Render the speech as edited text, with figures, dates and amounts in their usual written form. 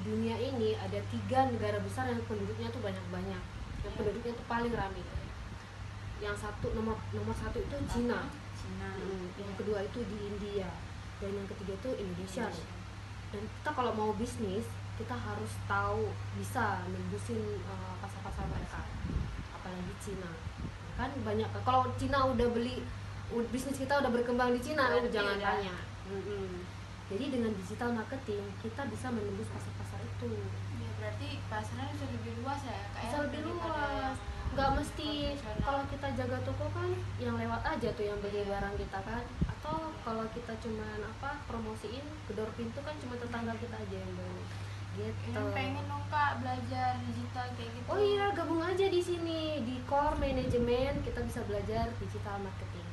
di dunia ini ada 3 negara besar yang penduduknya tuh banyak-banyak, yang penduduknya tuh paling ramai. Yang nomor satu itu Cina. Yang kedua itu di India, dan yang ketiga itu Indonesia. Dan kita kalau mau bisnis, kita harus tahu bisa nembusin pasar-pasar mereka, apalagi Cina. Kan banyak, kalau Cina udah beli, bisnis kita udah berkembang di Cina, jangan tanya. Jadi dengan digital marketing kita bisa menembus pasar-pasar itu. Ya, berarti pasarnya bisa lebih luas ya, bisa lebih luas. Nggak mesti kalau kita jaga toko kan yang lewat aja tuh yang beli barang kita kan, atau kalau kita cuman promosiin gedor pintu kan cuma tetangga kita aja yang beli gitu. Pengen dong Kak belajar digital kayak gitu. Oh iya, gabung aja di sini di Core Management, kita bisa belajar digital marketing.